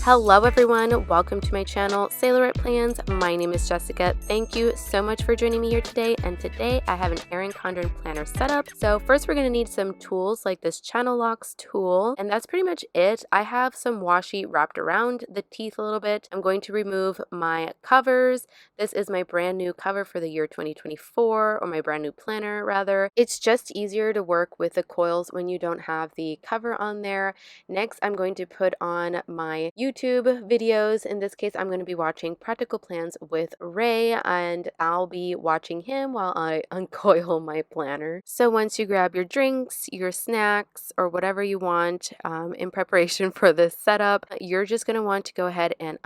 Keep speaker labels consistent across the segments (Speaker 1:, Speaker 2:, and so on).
Speaker 1: Hello everyone, welcome to my channel, Sailorette.Plans. My name is Jessica. Thank you so much for joining me here today, and today I have an Erin Condren planner setup. So first we're going to need some tools like this channel locks tool, and that's pretty much it. I have some washi wrapped around the teeth a little bit. I'm going to remove my covers. This is my brand new cover for the year 2024, or my brand new planner rather. It's just easier to work with the coils when you don't have the cover on there. Next, I'm going to put on my YouTube videos. In this case, I'm going to be watching Practical Plans with Ray, and I'll be watching him while I uncoil my planner. So once you grab your drinks, your snacks, or whatever you want in preparation for this setup, you're just going to want to go ahead and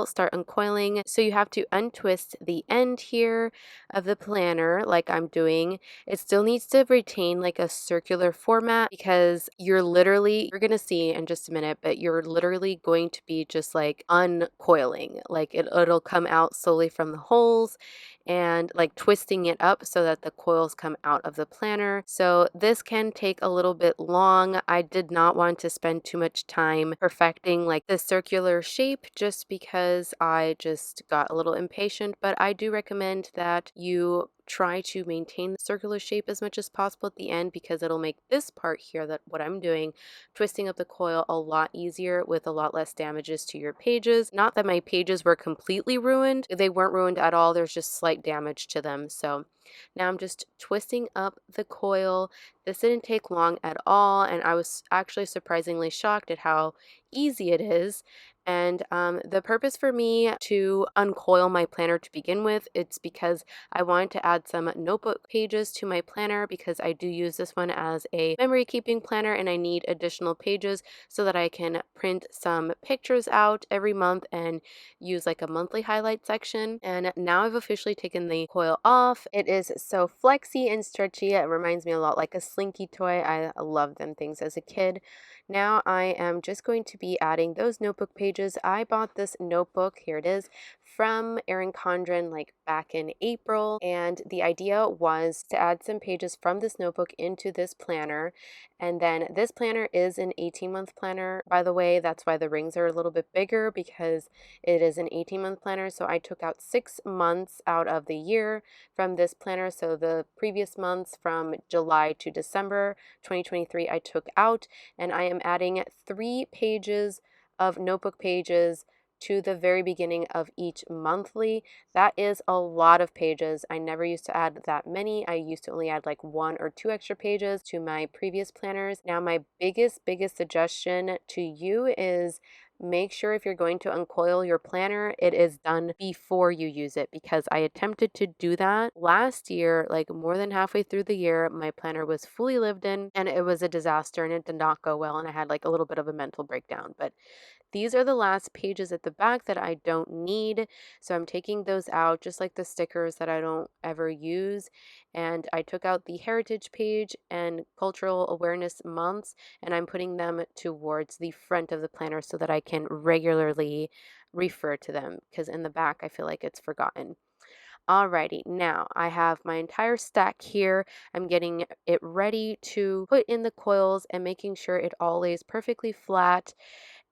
Speaker 1: start uncoiling. So you have to untwist the end here of the planner like I'm doing. It still needs to retain like a circular format because you're going to see in just a minute, but you're literally going to be just like uncoiling. Like it'll come out slowly from the holes and like twisting it up so that the coils come out of the planner. So this can take a little bit long. I did not want to spend too much time perfecting like the circular shape just because I just got a little impatient, but I do recommend that you try to maintain the circular shape as much as possible at the end, because it'll make this part here, that what I'm doing, twisting up the coil, a lot easier with a lot less damages to your pages. Not that my pages were completely ruined. They weren't ruined at all. There's just slight damage to them. So now I'm just twisting up the coil. This didn't take long at all, and I was actually surprisingly shocked at how easy it is. And the purpose for me to uncoil my planner to begin with, it's because I wanted to add some notebook pages to my planner, because I do use this one as a memory keeping planner and I need additional pages so that I can print some pictures out every month and use like a monthly highlight section. And now I've officially taken the coil off. It is so flexy and stretchy. It reminds me a lot like a Slinky toy. I loved them things as a kid. Now I am just going to be adding those notebook pages. I bought this notebook, here it is, from Erin Condren like back in April, and the idea was to add some pages from this notebook into this planner. And then this planner is an 18-month planner, by the way. That's why the rings are a little bit bigger, because it is an 18-month planner. So I took out 6 months out of the year from this planner. So the previous months from July to December 2023 I took out, and I am adding 3 pages of notebook pages to the very beginning of each monthly. That is a lot of pages. I never used to add that many. I used to only add like 1 or 2 extra pages to my previous planners. Now my biggest suggestion to you is make sure if you're going to uncoil your planner, it is done before you use it, because I attempted to do that last year, like more than halfway through the year. My planner was fully lived in and it was a disaster and it did not go well, and I had like a little bit of a mental breakdown. But these are the last pages at the back that I don't need, so I'm taking those out, just like the stickers that I don't ever use. And I took out the heritage page and cultural awareness months, and I'm putting them towards the front of the planner so that I can regularly refer to them, because in the back I feel like it's forgotten. Alrighty, now I have my entire stack here. I'm getting it ready to put in the coils and making sure it all lays perfectly flat,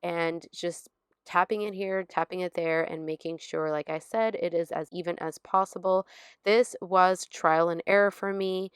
Speaker 1: and just tapping it here, tapping it there, and making sure, like I said, it is as even as possible. This was trial and error for me,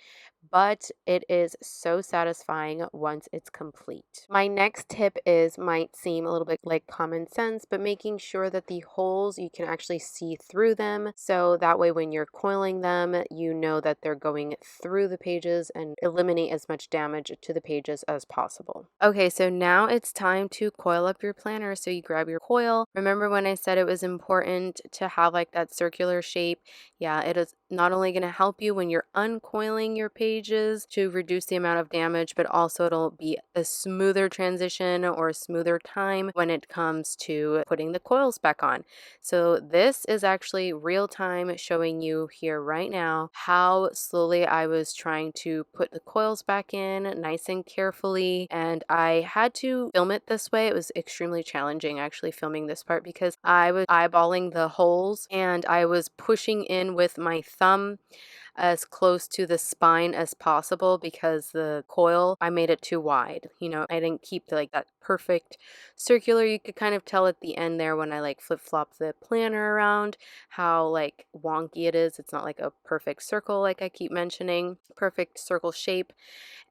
Speaker 1: but it is so satisfying once it's complete. My next tip might seem a little bit like common sense, but making sure that the holes, you can actually see through them, so that way when you're coiling them, you know that they're going through the pages, and eliminate as much damage to the pages as possible. Okay, so now it's time to coil up your planner. So you grab your coil. Remember when I said it was important to have like that circular shape? Yeah, it is not only going to help you when you're uncoiling your pages to reduce the amount of damage, but also it'll be a smoother transition or a smoother time when it comes to putting the coils back on. So this is actually real time, showing you here right now how slowly I was trying to put the coils back in nice and carefully. And I had to film it this way. It was extremely challenging actually filming this part, because I was eyeballing the holes and I was pushing in with my thumb. as close to the spine as possible because the coil, I made it too wide. You know, I didn't keep like that perfect circular. You could kind of tell at the end there when I like flip-flop the planner around how like wonky it is. It's not like a perfect circle like I keep mentioning, perfect circle shape.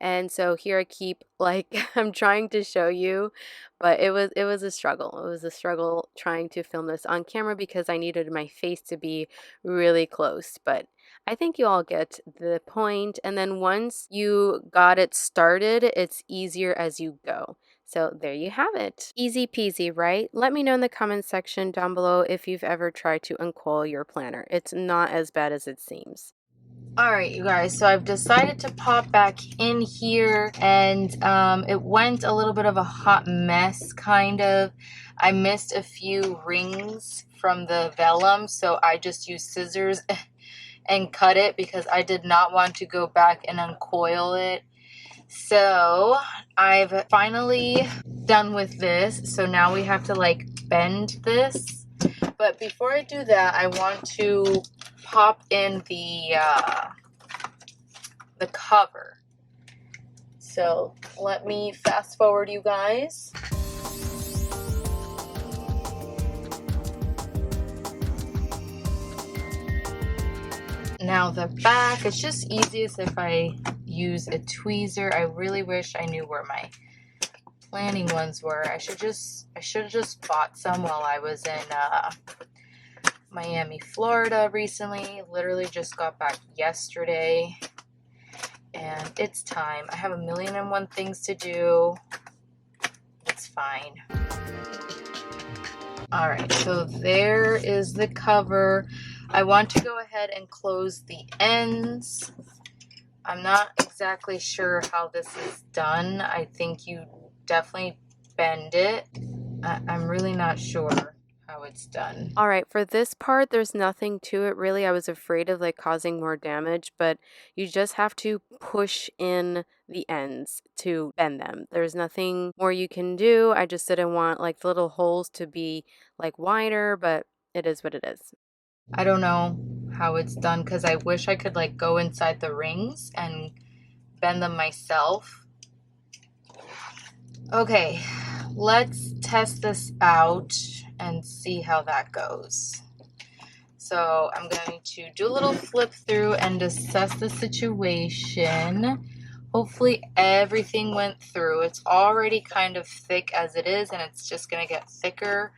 Speaker 1: And so here I keep like I'm trying to show you, but it was a struggle. It was a struggle trying to film this on camera because I needed my face to be really close. But I think you all get the point. And then once you got it started, it's easier as you go. So there you have it. Easy peasy, right? Let me know in the comments section down below if you've ever tried to uncoil your planner. It's not as bad as it seems. Alright, you guys, so I've decided to pop back in here, and it went a little bit of a hot mess, kind of. I missed a few rings from the vellum, so I just used scissors and cut it because I did not want to go back and uncoil it. So I've finally done with this, so now we have to like bend this. But before I do that, I want to pop in the cover. So let me fast forward, you guys. Now the back, it's just easiest if I use a tweezer. I really wish I knew where my planning ones were. I should have just bought some while I was in Miami, Florida recently. Literally just got back yesterday, and it's time. I have 1,000,001 things to do. It's fine. All right, so there is the cover. I want to go ahead and close the ends. I'm not exactly sure how this is done. I think you definitely bend it. I'm really not sure how it's done. All right, for this part, there's nothing to it really. I was afraid of like causing more damage, but you just have to push in the ends to bend them. There's nothing more you can do. I just didn't want like the little holes to be like wider, but it is what it is. I don't know how it's done because I wish I could like go inside the rings and bend them myself. Okay, let's test this out and see how that goes. So I'm going to do a little flip through and assess the situation. Hopefully everything went through. It's already kind of thick as it is, and it's just going to get thicker.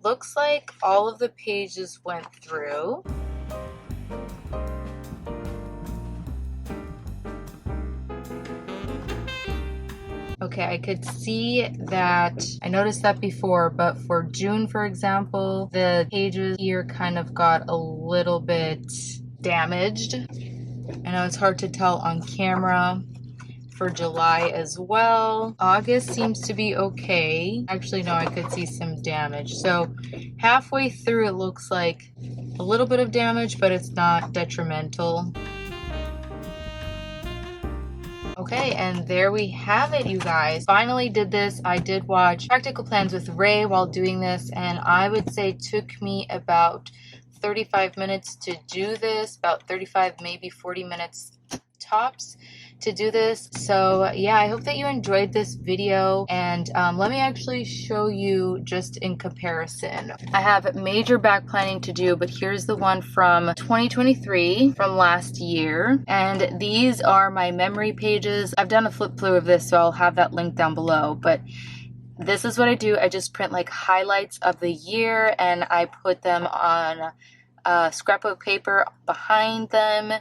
Speaker 1: Looks like all of the pages went through. Okay, I could see that, I noticed that before, but for June, for example, the pages here kind of got a little bit damaged. I know it's hard to tell on camera. For July as well. August seems to be okay. Actually, no, I could see some damage. So halfway through, it looks like a little bit of damage, but it's not detrimental. Okay, and there we have it, you guys. Finally did this. I did watch Practical Plans with Ray while doing this, and I would say it took me about 35 minutes to do this, about 35, maybe 40 minutes tops to do this. So yeah, I hope that you enjoyed this video, and let me actually show you just in comparison. I have major back planning to do, but here's the one from 2023 from last year, and these are my memory pages. I've done a flip through of this, so I'll have that link down below, but this is what I do. I just print like highlights of the year, and I put them on scrapbook paper behind them.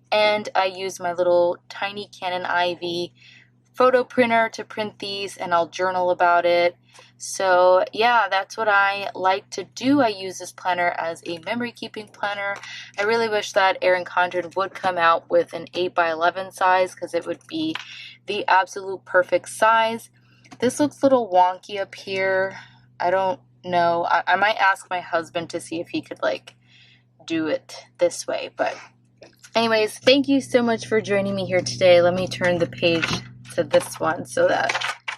Speaker 1: And I use my little tiny Canon IV photo printer to print these, and I'll journal about it. So yeah, that's what I like to do. I use this planner as a memory keeping planner. I really wish that Erin Condren would come out with an 8x11 size, because it would be the absolute perfect size. This looks a little wonky up here. I don't know. I might ask my husband to see if he could like do it this way, but anyways, thank you so much for joining me here today. Let me turn the page to this one so that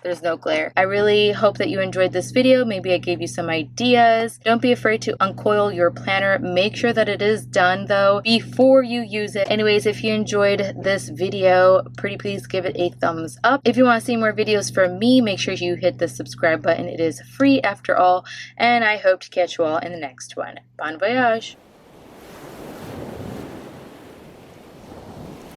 Speaker 1: there's no glare. I really hope that you enjoyed this video. Maybe I gave you some ideas. Don't be afraid to uncoil your planner. Make sure that it is done though before you use it. Anyways, if you enjoyed this video, pretty please give it a thumbs up. If you want to see more videos from me, make sure you hit the subscribe button. It is free after all, and I hope to catch you all in the next one. Bon voyage!